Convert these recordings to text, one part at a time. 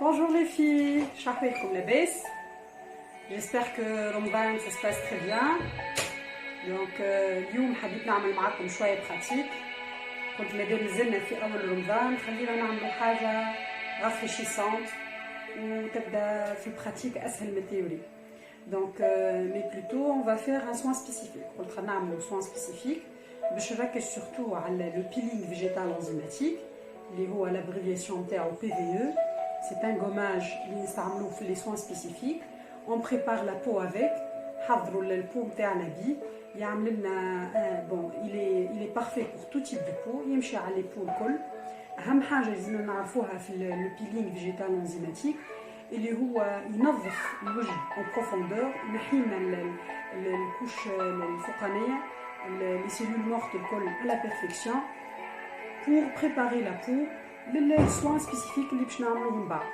Bonjour les filles, comme la baisse. J'espère que Ramadan ça se passe très bien. Donc اليوم حبيت نعمل معكم شوية pratique. كنت مادام نزلنا في أول رمضان خلينا نعمل حاجة rafraîchissante وتبدأ في pratique أسهل من التhéorie. Donc mais plutôt on va faire un soin spécifique. قلت نعمل soin spécifique باش نركز surtout على le peeling végétal enzymatique اللي هو l'abréviation نتاعو PVE. C'est un gommage اللي نستعملوه في les soins spécifiques. On prépare la peau avec. حضروا البو نتاعنا بيه. يعمل لنا bon il est parfait pour tout type de peau. يمشي على les peaux الكل. أهم حاجة لازم نعرفوها في le peeling végétal enzymatique اللي هو ينظف الوجه en profondeur. ينحي لنا الكوش الفوقانية les cellules mortes الكل à la perfection pour préparer la peau les soins spécifiques اللي باش نعملوه من بعد.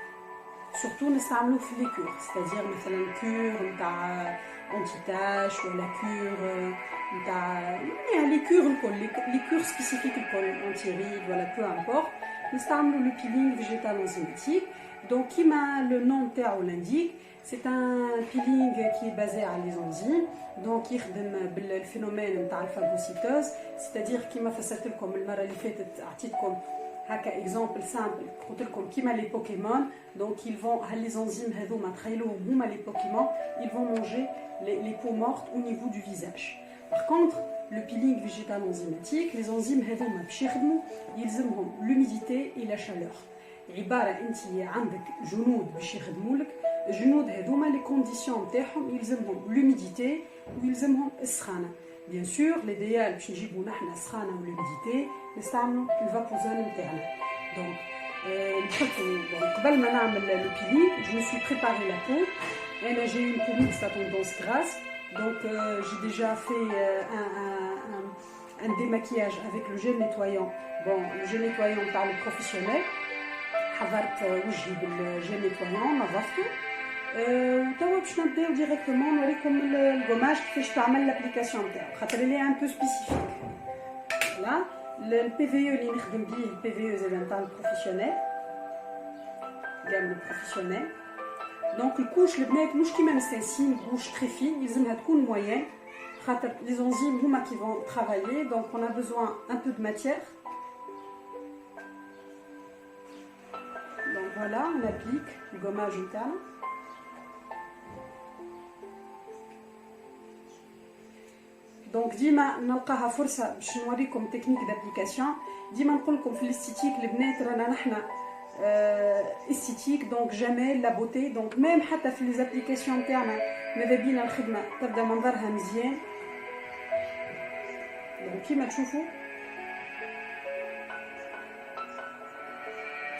surtout نستعملوه في les cures, c'est-à-dire مثلا cure نتاع anti-tache ولا cure نتاع يعني les cures الكل les cures spécifiques الكل anti-rides ولا peu importe. نستعملوا le peeling végétal enzymatique. Donc comme le nom نتاعو l'indique, c'est un peeling qui est basé à les enzymes. Donc يخدم بالphénomène نتاع الفاغوسيتوز, c'est-à-dire كيما فسرت لكم المره اللي فاتت عطيتكم هكا اكزامبل سامبل قلت لكم كيما لي بوكيمون. دونك ils vont les enzymes هذوما تخيلوهم هما les بوكيمون, ils vont manger les peaux mortes au niveau du visage. Par contre le peeling végétal enzymatique, les enzymes هذوما باش يخدموا يلزمهم l'humidité et la chaleur. عباره انت عندك جنود باش يخدموا لك, الجنود هذوما لي كونديسيون نتاعهم يلزمهم l'humidité ويلزمهم السخانه. Bien sûr, l'idéal باش نجيبو نحنا السخانه والهيميديتي نستعملوا الفابوزون نتاعنا. دونك نحطوا قبل ما نعمل لو بيلينغ je me suis préparé la peau. انا j'ai une peau mixte à tendance grasse, donc j'ai déjà fait un démaquillage avec le gel nettoyant. Bon, le gel nettoyant تاع le professionnel. حضرت وجهي بالجel nettoyant نظفته. وتوا باش نبداو ديريكتومون نوريكم الغوماج كيفاش تعمل لابليكاسيون نتاعو خاطر لي ان بو سبيسيفيك. لا البي في او اللي نخدم بيه البي في او زاد نتاع البروفيسيونيل قال البروفيسيونيل. دونك الكوش البنات مش كيما مستانسين كوش تري فين, يلزمها تكون موين خاطر لي زونزيم هما كي فون ترافايي. دونك اون ا بوزوان ان بو دو ماتيير. دونك فوالا اون ابليك الغوماج نتاعنا. دونك ديما نلقاها فرصه باش نوريكم تكنيك دابليكاسيون. ديما نقول لكم في الاستيتيك البنات رانا نحنا استيتيك, دونك جمال لا بوتي. دونك ميم حتى في لي زابليكاسيون تاعنا ماذا بينا الخدمه تبدا منظرها مزيان. دونك كيما تشوفوا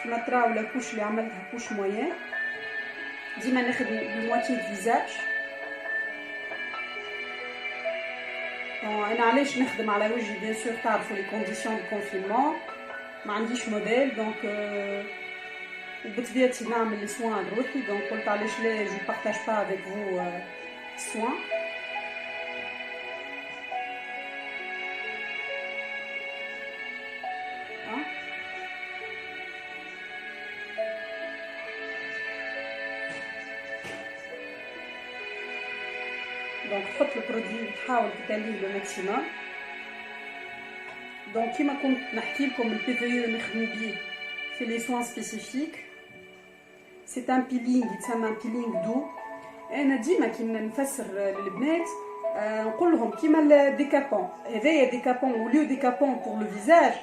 كيما تراو لا كوش اللي عملتها كوش موين. ديما نخدم بالمواتي دو فيزاج. انا علاش نخدم على وجهي بيان سور تعرفوا لي كونديسيون دو كونفينمون ما عنديش موديل. دونك بطبيعتي نعمل لي سوان لروحي. دونك قلت علاش لا جو بارطاج با افيك فو سوان. دونك تحط البرودوي تحاول تدليه لو ماكسيموم. دونك كيما كنت نحكي لكم البي في او نخدم بيه في لي سوان سبيسيفيك. سي ان بيلينغ يتسمى بيلينغ دو. انا ديما كي نفسر للبنات نقول لهم كيما الديكابون هذايا ديكابون وليو ديكابون بور لو فيزاج.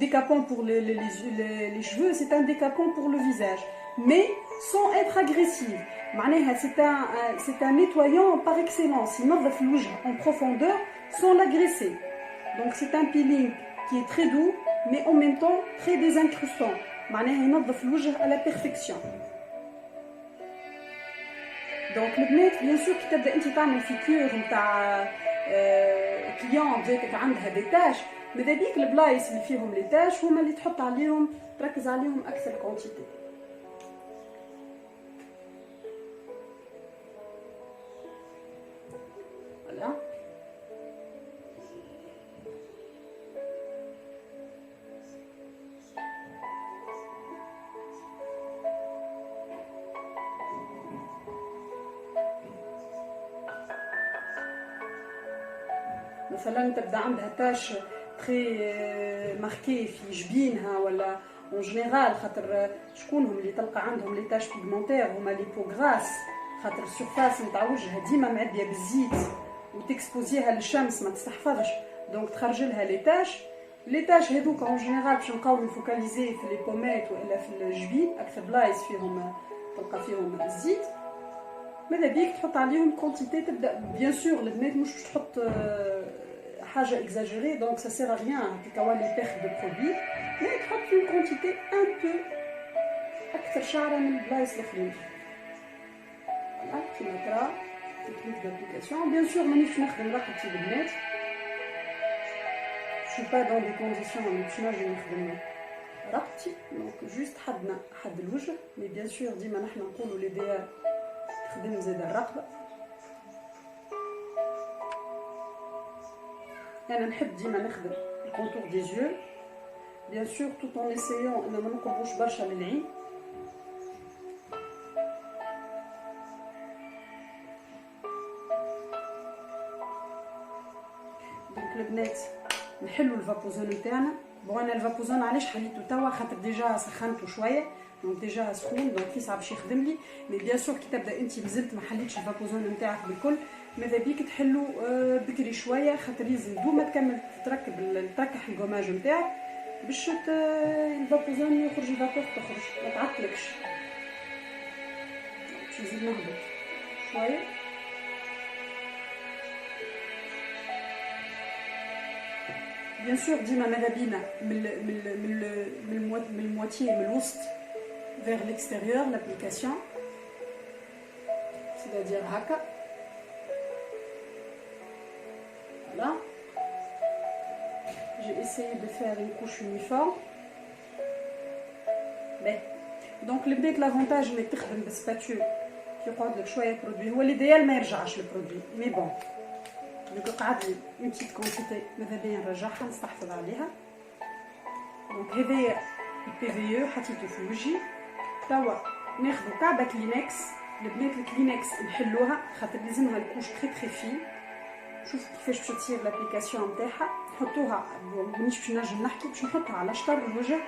Décapant pour les cheveux, c'est un décapant pour le visage, mais sans être agressif. C'est un nettoyant par excellence. Il nettoie le visage en profondeur sans l'agresser. Donc c'est un peeling qui est très doux, mais en même temps très désincrustant. Il nettoie le visage à la perfection. Donc le بنات bien sûr كي تبدا انت تعمل فيكور نتاع كليون جاتك عندها دي تاش, ماذا بيك البلايص اللي فيهم لي تاش هما اللي تحط عليهم تركز عليهم اكثر كونتيتي. فوالا مثلا تبدا عندها تاش تري ماركي في جبينها ولا اون جينيرال، خاطر شكونهم اللي تلقى عندهم لي تاش بيغمونتير هما لي بو غراس، خاطر السورفاس نتاع وجهها ديما معديه بالزيت وتكسبوزيها للشمس ما تستحفظش، دونك تخرج لها لي تاش هذوك اون جينيرال باش نقاو نفوكاليزي في لي بوميت والا في الجبين، اكثر بلايص فيهم تلقى فيهم الزيت. ماذا بيك تحط عليهم كونتيتي، تبدا بيان سور البنات مش باش تحط حاجه اكزاجيري، دونك سا سير ا ريان كيكوا لي بيرت دو برودوي، مي تحط اون كونتيتي ان بو اكثر شعره من البلايص الاخرين. فوالا كيما ترى تكنيك دابليكاسيون. بيان سور مانيش نخدم راحتي البنات، شو با دون دي كونديسيون باش نجم نخدم راحتي، دونك جوست حد الوجه، مي بيان سور ديما نحنا نقولوا ليديال خدم زاد الرقبه. انا نحب ديما نخدم الكونتور دي زيو بيان سور توت اون اسيون ان ما نقربوش برشا للعين. دونك البنات نحلو الفابوزون نتاعنا. بون انا الفابوزون علاش حليته توا، خاطر ديجا سخنته شويه، دونك ديجا سخون، دونك يصعب باش يخدم لي. مي بيان سور كي تبدا انت مازلت ما حليتش الفابوزون نتاعك بالكل، ماذا بيك تحلو بكري شويه، خاطر لازم دوما تكمل تركح القماج نتاعك باش الفابوزون يخرج الفابور تخرج ما تعطلكش. باش نزيد نهبط شويه. بيان سور ديما ماذا بينا من المواتيه من الوسط vers l'extérieur l'application, c'est-à-dire هكا. Voilà, j'ai essayé de faire une couche uniforme. Ben, donc le بنات l'avantage انك تخدم بالسباتول يقعد لك شويه برودوي، هو الايديال ما يرجعش البرودوي، مي بون دونك قعد لي اون بتيت كونتيتي ماذا بيا نرجعها نستحفظ عليها. دونك هذايا البي في او حطيته في وجهي. توا ناخذ كعبه كلينكس، البنات الكلينكس نحلوها خاطر لازمها الكوش تري تري فين. شوف كيفاش باش تصير لابليكاسيون نتاعها، نحطوها مانيش باش نجم نحكي، باش نحطها على شطر الوجه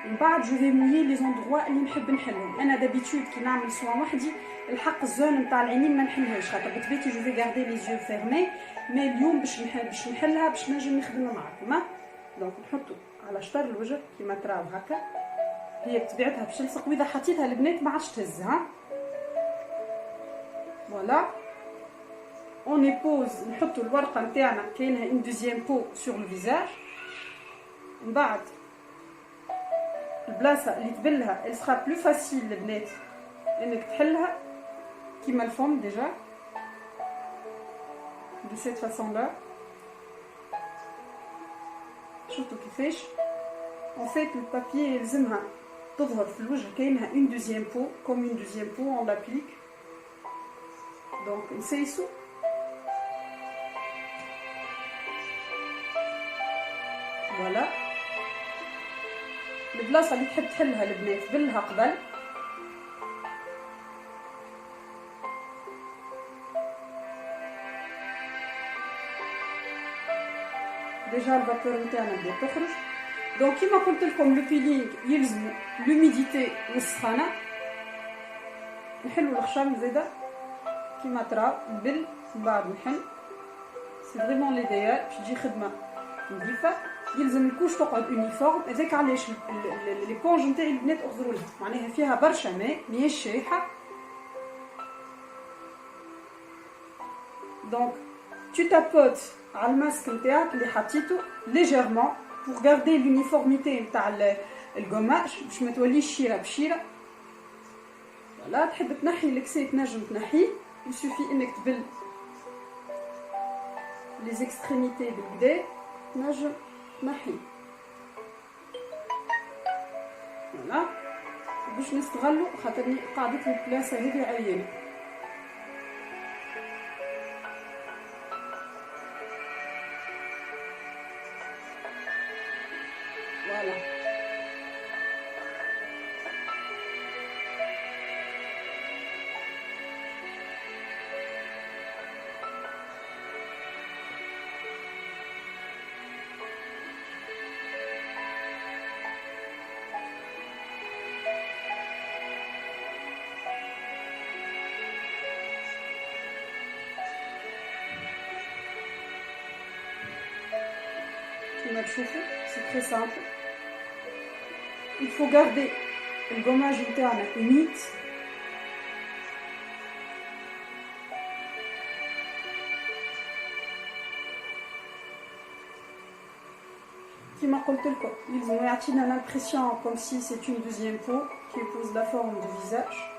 ومن بعد جو في مويي لي زوندروا اللي نحب نحلهم. انا دابيتود كي نعمل سوا وحدي الحق الزون نتاع العينين ما نحلهاش خاطر بطبيعتي جو في غاردي لي زيو فيرمي، مي اليوم باش نحلها باش نجم نخدمها معاكم. دونك نحطو على شطر الوجه كيما تراو هكا، هي بطبيعتها باش تلصق، واذا حطيتها البنات ما عادش تهز. فوالا اون ايبوز نحطو الورقه نتاعنا كاينها اون دوزيام بو سور لو فيزاج. من بعد البلاصه اللي تبلها elle sera plus facile البنات انك تحلها كيما الفم ديجا de cette façon là. شفتوا كيفاش en fait البابي يلزمها تظهر في الوجه كاينها اون دوزيام بو كوم اون دوزيام بو on l'applique. دونك نسيسو فوالا البلاصه اللي تحب تحلها البنات بلها قبل. ديجا الفابور نتاعنا بدات تخرج. دونك كيما قلت لكم لو بيلينغ يلزم لوميديتي والسخانه. نحلو الخشم زاده كيما ترى بل من بعد نحل، سي فريمون ليديال باش تجي خدمه نظيفه. يلزم الكوش تقعد اونيفورم، هذاك علاش ليبونج نتاعي البنات اخضروا لها، معناها فيها برشا ماء ماهيش شايحه. دونك tu tapotes على الماسك نتاعك اللي حطيته ليجيرمون pour garder l'uniformité نتاع القماش باش ما توليش شيره بشيره. ولا تحب تنحي الكسي تنجم تنحيه، يسوفي انك تبل لي زيكستريميتي بالكدا تنجم تنحيه. ولا باش نستغلو خاطرني قاعدت لي البلاصه هذه عيانه. فوالا كما تشوفوا سي تري سامبل. il faut garder القماج نتاعنا humide. كما قلت لكم يلزم يعطينا l'impression comme si c'est une deuxième peau qui épouse la forme du visage.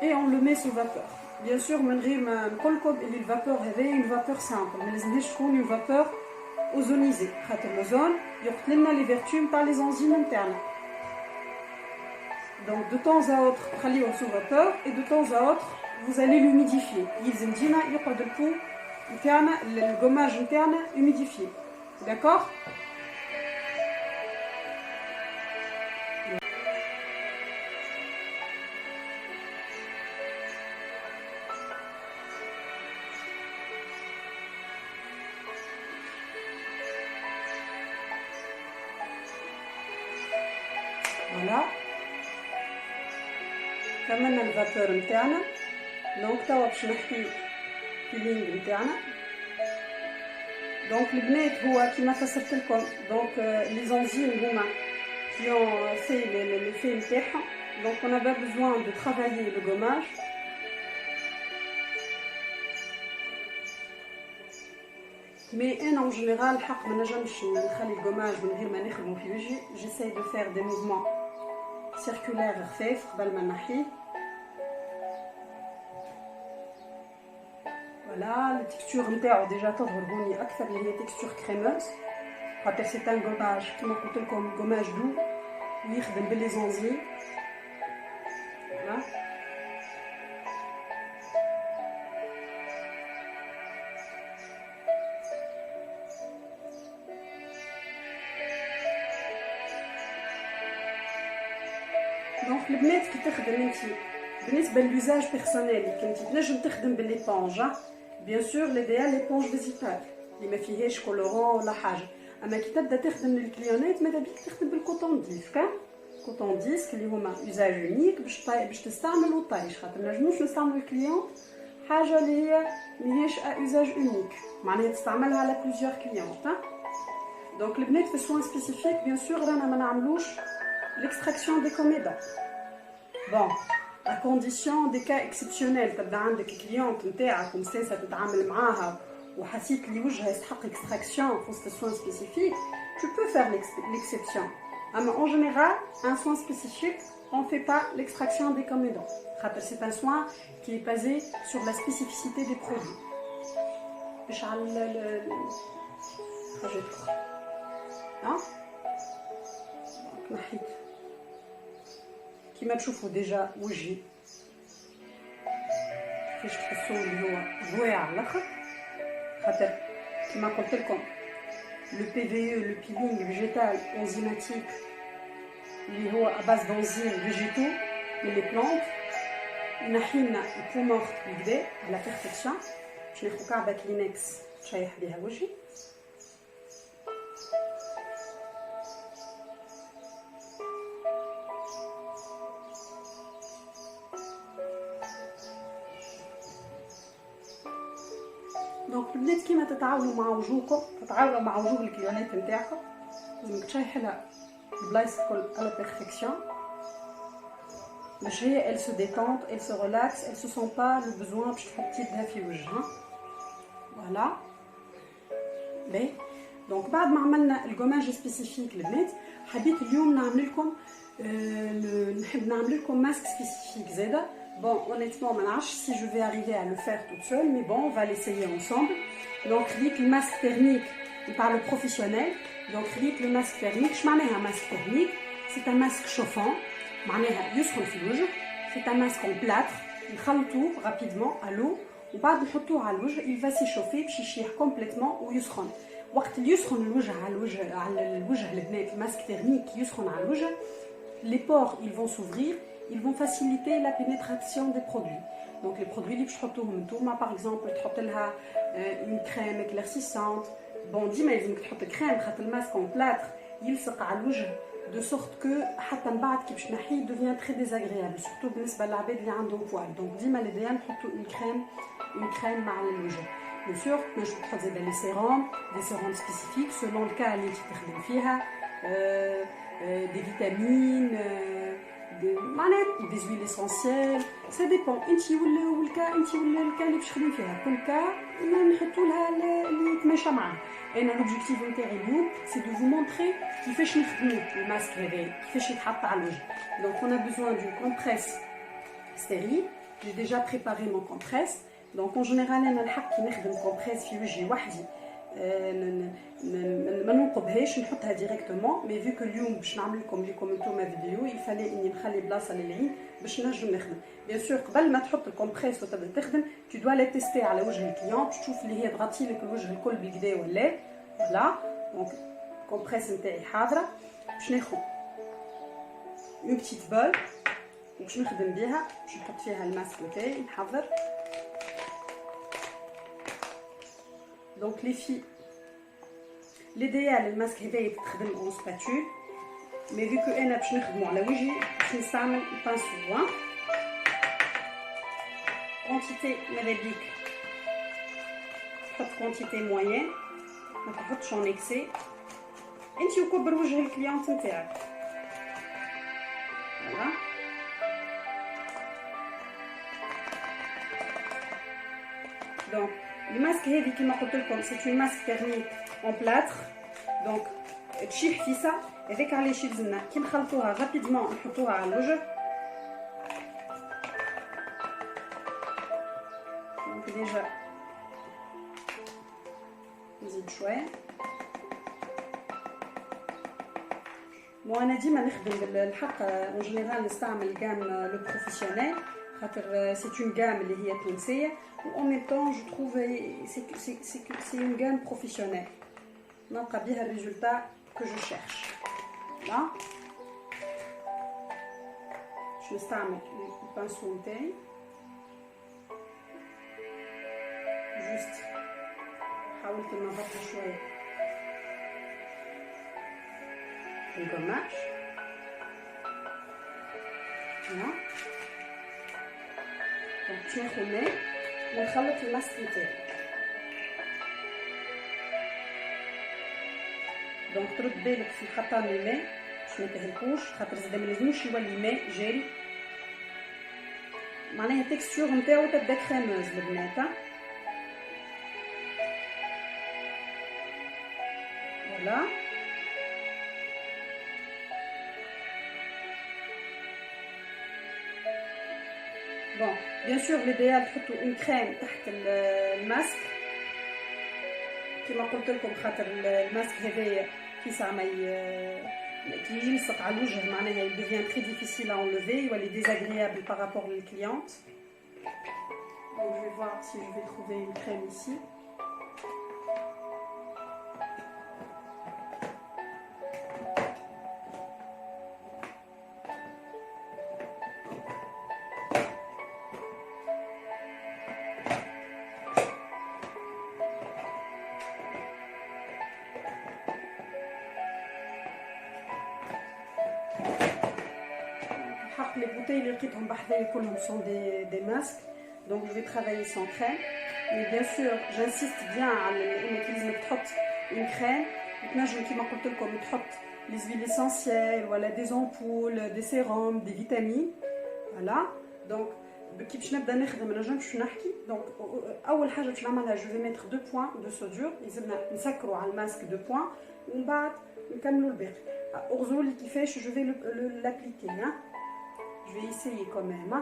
Et on le met sous vapeur. Bien sûr من غير ما نقول لكم اللي الفابور هذه une vapeur simple ما لازمهاش تكون une vapeur ozonisée خاطر l'ozone يقتل لنا les vertus نتاع les enzymes نتاعنا. Donc de temps à autre خليوه sous vapeur et de temps à autre vous allez l'humidifier. يلزم ديما يقعد البو نتاعنا القماج نتاعنا humidifié. D'accord? Voilà. كملنا الفابور نتاعنا. دونك توا باش نحكي بيلينغ نتاعنا. دونك البنات هو كيما فسرت لكم دونك لي زانزيم هما qui ont fait l'effet نتاعهم. Donc on n'a pas besoin de travailler le gommage. Mais en général حق ما نجمش نخلي القماج من غير ما نخدمو في وجهي. J'essaie de faire des mouvements circulaires خفاف قبل ما نحيه. Voilà, la texture نتاعو ديجا تظهر هوني اكثر اللي هي تكستور كريموز خاطر سي ان غوماج كيما قلت لكم غوماج دو ويخدم باللي زونزيم. Voilà. دونك البنات كي تخدم انت بالنسبه للوزاج بيرسونيل كنتي تنجم تخدم بالليبونج. بيان سور ليديال ليبونج فيزيتال اللي ما فيهاش كولورون ولا حاجه. اما كي تبدا تخدم للكليونات ماذا بيك تخدم بالكوطون ديسك. كوطون ديسك اللي هما يوزاج يونيك باش تستعمل وطايش خاطر ما نجموش نستعملوا الكليون حاجه اللي هي ماهيش يوزاج يونيك معناها تستعملها على بليزيور كليونت. دونك البنات في سوان سبيسيفيك بيان سور رانا ما نعملوش l'extraction des comédons. Bon, à condition des cas exceptionnels تبدا عندك كليونت نتاعك ومساسه تتعامل معاها وحسيت اللي وجهها يستحق اكستراكسيون في وسط soin spécifique, tu peux faire l'exception. Mais en général, un soin spécifique, on ne fait pas l'extraction des comédons. C'est un soin qui est basé sur la spécificité des produits. كما تشوفوا ديجا وجهي كيفاش تحسوا اللي هو زويع على الاخر خاطر كما قلت لكم لو بي في او لو بيلينغ فيجيتال انزيماتيك اللي هو اباز دانزيم فيجيتو من لي بلانت نحينا البو مورت بالكدا على بيرفكسيون. باش ناخذ كعبه كلينكس نشيح بها وجهي. دونك البنات كيما تتعاونوا مع وجوهكم تتعاونوا مع وجوه الكليونات نتاعكم لازمك تشيح لها البلايص الكل على بيرفكسيون باش هي elle se détente, elle se relaxe, elle se sent pas le besoin باش تحطي يدها في وجهها. فوالا باهي. دونك بعد ما عملنا الكوماج سبيسيفيك البنات حبيت اليوم نعمل لكم نحب نعمل لكم ماسك سبيسيفيك زاده. Bon, honnêtement, si je vais arriver à le faire toute seule, mais bon, on va l'essayer ensemble. Donc, le masque thermique, on parle professionnel. Donc, le masque thermique, je m'en ai un masque thermique. C'est un masque chauffant. C'est un masque en plâtre. Il tout rapidement à l'eau. On va le retour à l'eau. Il va s'échauffer, chichir complètement ou yusron. وقت اللي يسخن الوجه على الوجه البنات الماسك thermique يسخن على الوجه les pores ils vont s'ouvrir. Ils vont faciliter la pénétration des produits. Donc les produits اللي باش تحطوهم نتوما par exemple تحط لها une crème éclaircissante. Bon ديما لازمك تحط كريم خاطر الماسك en plâtre يلصق على الوجه de sorte que حتى من بعد كي باش نحيه devient très désagréable surtout بالنسبه للعباد اللي عندهم بوال. Donc ديما الإديال نحطوا une crème مع الوجه. bien sûr تنجم تحط زاده لي سيروم دي سيروم سبيسيفيك سولون الكا اللي تخدم فيها دي فيتامين معناها دي زويل اسونسيال سا ديبون انت والكا انت والكا اللي باش تخدم فيها كل كا نحطوا لها اللي يتماشى معاه. انا لوبجيكتيف نتاعي اليوم سي دو فو مونطري كيفاش نخدموا الماسك هذا كيفاش يتحط على الوجه. دونك اون ا بوزوان دو كومبريس ستيريل. J'ai déjà préparé mon compresse. Donc en général انا الحق كي نخدم كومبريس في وجهي وحدي ما ننقبهاش نحطها ديريكتومون مي فيو كو اليوم باش نعمل لكم نتوما فيديو يفالي اني نخلي بلاصه للعين باش نجم نخدم. بيان سور قبل ما تحط الكومبريس وتبدا تخدم تو دوا لا تيستي على وجه الكليون باش تشوف اللي هي تغطي لك الوجه الكل بالكدا ولا لا. دونك الكومبريس نتاعي حاضره باش ناخذ اون بتيت بول باش نخدم بها باش نحط فيها الماسك نتاعي نحضر. دونك لي في ليديال الماسك هذايا تخدم اون سباتول مي فيو كو انا باش نخدمو على وجهي باش نستعمل بانسو كونتيتي ماذا بيك تحط كونتيتي موين ما تحطش اون اكسي انتي وكبر وجه الكليونت نتاعك. فوالا دونك الماسك هذه كما قلت لكم سي اون ماسك تيرميك اون بلاتر دونك تشيح فيسا هذاك علاش يلزمنا كي نخلطوها رابيدمون نحطوها على الوجه. دونك ديجا نزيد شويه. مو انا ديما نخدم بالحق اون جينيرال نستعمل جام لو بروفيسيونيل خاطر سي اون جام اللي هي تونسيه و en même temps je trouve c'est une gamme professionnelle نلقى بها الريزولتا que je cherche. là باش نستعمل البانسو نتاعي جوست حاولت ننظفها شويه القماش. هنا دونك باش ناخذ الماء ونخلط الماسك نتاعي. دونك ترد بالك في خطان الماء باش ما تهلكوش خاطر زاد ما لازموش يولي ماء جاري معناها التكستور نتاعو تبدا كريموز البنات. فوالا بون بيان سور ليديال تحطوا اون كريم تحت الماسك كما قلت لكم خاطر الماسك هذايا كي ساعه ما كي يلصق على الوجه معناها il devient très difficile à enlever يولي désagréable par rapport aux clientes. Donc je vais voir si je vais trouver une crème ici. Les bouteilles اللي لقيتهم بحذايا كلهم sont des masques donc je vais travailler sans crème mais bien sûr j'insiste bien على انك لازمك تحط une crème تنجم كيما قلت لكم تحط les huiles essentielles ولا des ampoules des sérums des vitamines. voilà donc كي باش نبدا نخدم انا باش نحكي. دونك اول حاجه باش نعملها جو في ميتر 2 بوين دو سودور لازمنا نسكروا على الماسك 2 بوين ومن بعد نكملوا الباقي. اغزروا لي كيفاش جو في لابليكي. Je vais essayer quand même.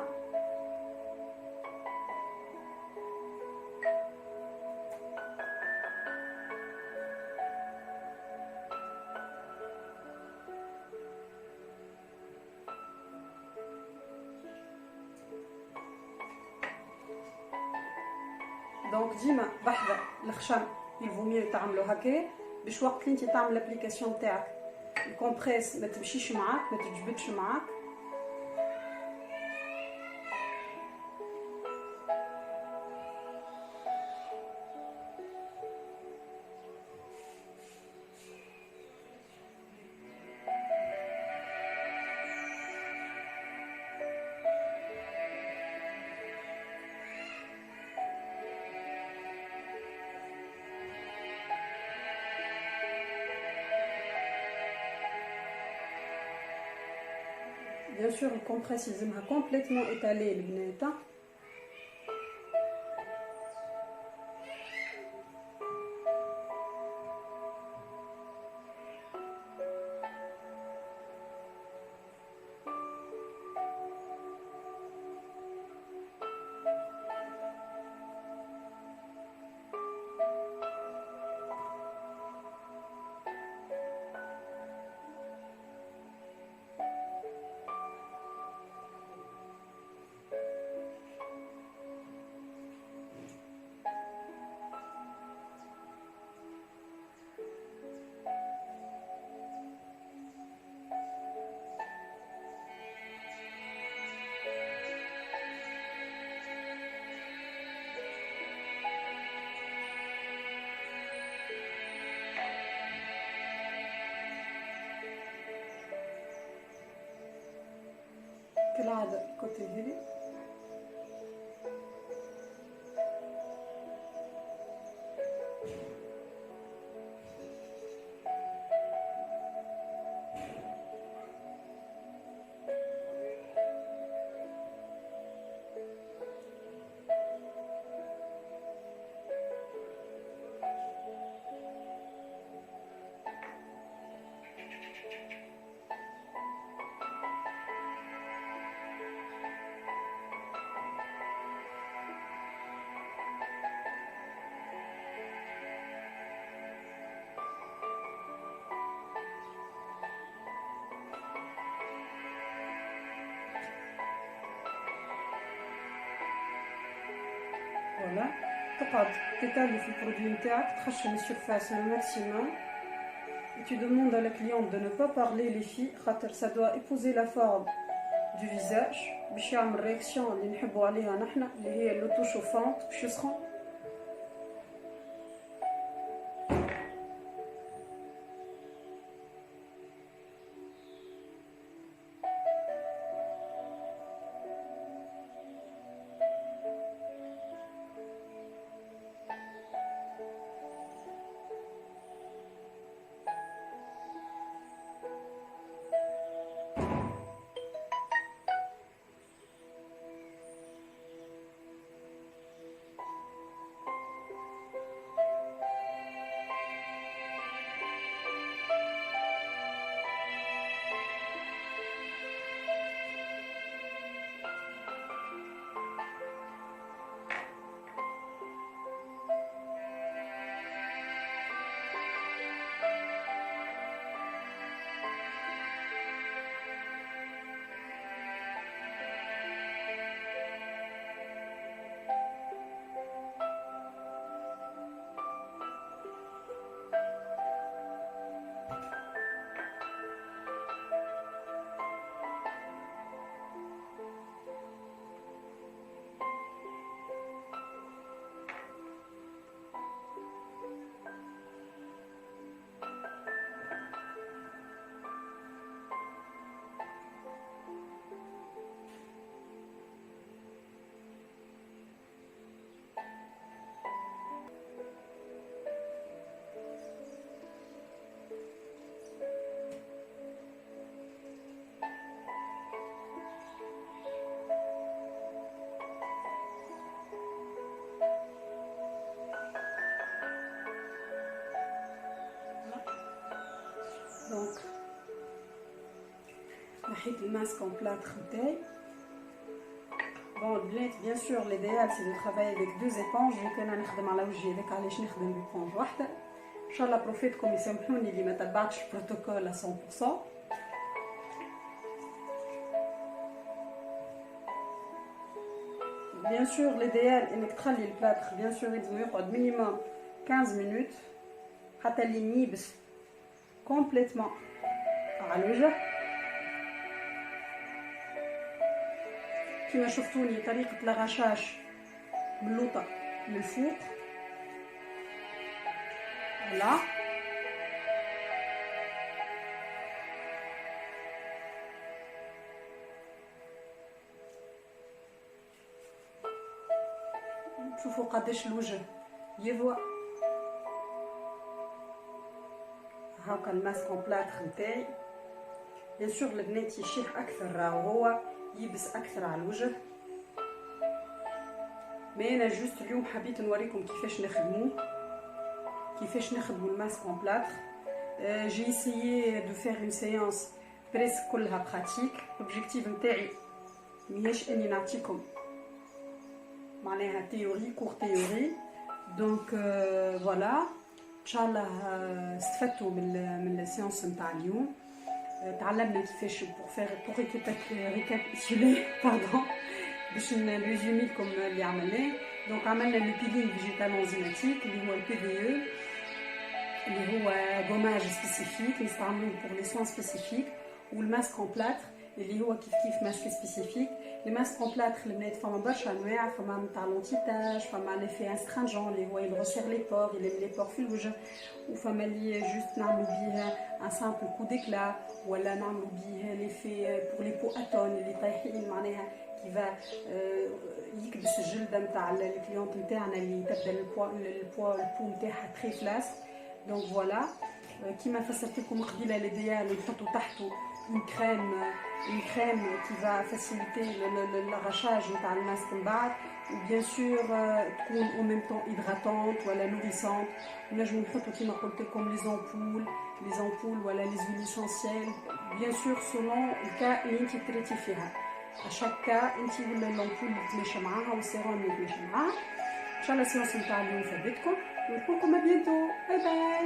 Donc ديما بحذا الخشم يلفو ميو تعملوا هكا باش وقت اللي انت تعمل لابليكاسيون تاعك الكومبريس ما تمشيش معاك ما تجبدش معاك. Bien sûr, le compresse, il va complètement étaler le bneta. كالعادة الكوتي ديالي Voilà, تقعد تتالي في البرودوي نتاعك تخشن السيرفاس le maximum et tu demandes à la cliente de ne pas parler les filles خاطر ça doit épouser la forme du visage باش يعمل رياكسيون اللي نحبوا عليها نحنا اللي هي اللوتو شوفونت باش يسخن. Donc, نحيت الماسك en plâtre نتاعي. Bon, bien sûr, l'idéal c'est de travailler avec deux éponges. Je vais نخدم على وجهي هذاك علاش نخدم بإيبونج واحدة. إن شاء الله بروفيتكم يسامحوني اللي ما تبعتش البروتوكول à 100%. Bien sûr, l'idéal انك تخلي البلاتر bien sûr لازم يقعد minimum 15 minutes حتى اللي يبس complètement على الوجه. كما شفتوني طريقة لاغاشاج من اللوطة للفوق. فوالا شوفوا قداش الوجه يضوى. هاكا الماسك اون بلاتر نتاعي بيان سور البنات يشيح اكثر وهو يبس اكثر على الوجه. مي انا جوست اليوم حبيت نوريكم كيفاش نخدموا الماسك اون بلاتر. جي اسيي دو فير اون سيونس بريسك كلها براتيك. الاوبجيكتيف نتاعي مياش اني نعطيكم معناها تيوري كور تيوري. دونك فوالا ان شاء الله استفدتوا من السيونس نتاع اليوم. تعلمنا كيفاش بور ريكابيتولي باردون باش نريزومي لكم اللي عملناه. دونك عملنا لو بيلينغ فيجيتال انزيماتيك اللي هو البي في او، اللي هو غوماج سبيسيفيك نستعملوه بور لي سوان سبيسيفيك، والماسك اون بلاتر اللي هو كيف ماسك سبيسيفيك. لي ماسك اون بلاتر البنات فما برشا انواع، فما نتاع لونتيتاج، فما ليفي انسترانجون اللي هو يغسر لي بور يلم لي بور في الوجه، وفما اللي جوست نعملو بيه ان سامبل كو ديكلا، ولا نعملو بيه ليفي بور لي بو اتون اللي طايحين معناها كيفا يكبس الجلده نتاع الكليونت نتاعنا اللي تبدا البو نتاعها تري فلاس. دونك فوالا كيما فسرت لكم قبيله ليديال نحطو تحته une crème qui va faciliter l'arrachage نتاع الماسك من بعد، وبيان سور تكون en même temps hydratante ولا nourrissante. ونجمو نحطو كيما قلت لكم لي زامبول ولا لي زويل اسونسييل بيان سور سولون الكا اللي انت تريتي فيها. اشاك كا انت ولا لامبول اللي تماشى معاها والسيروم اللي تماشى معاها. ان شاء الله السيونس نتاع اليوم فادتكم، ونقول لكم ا بيانتو. باي باي.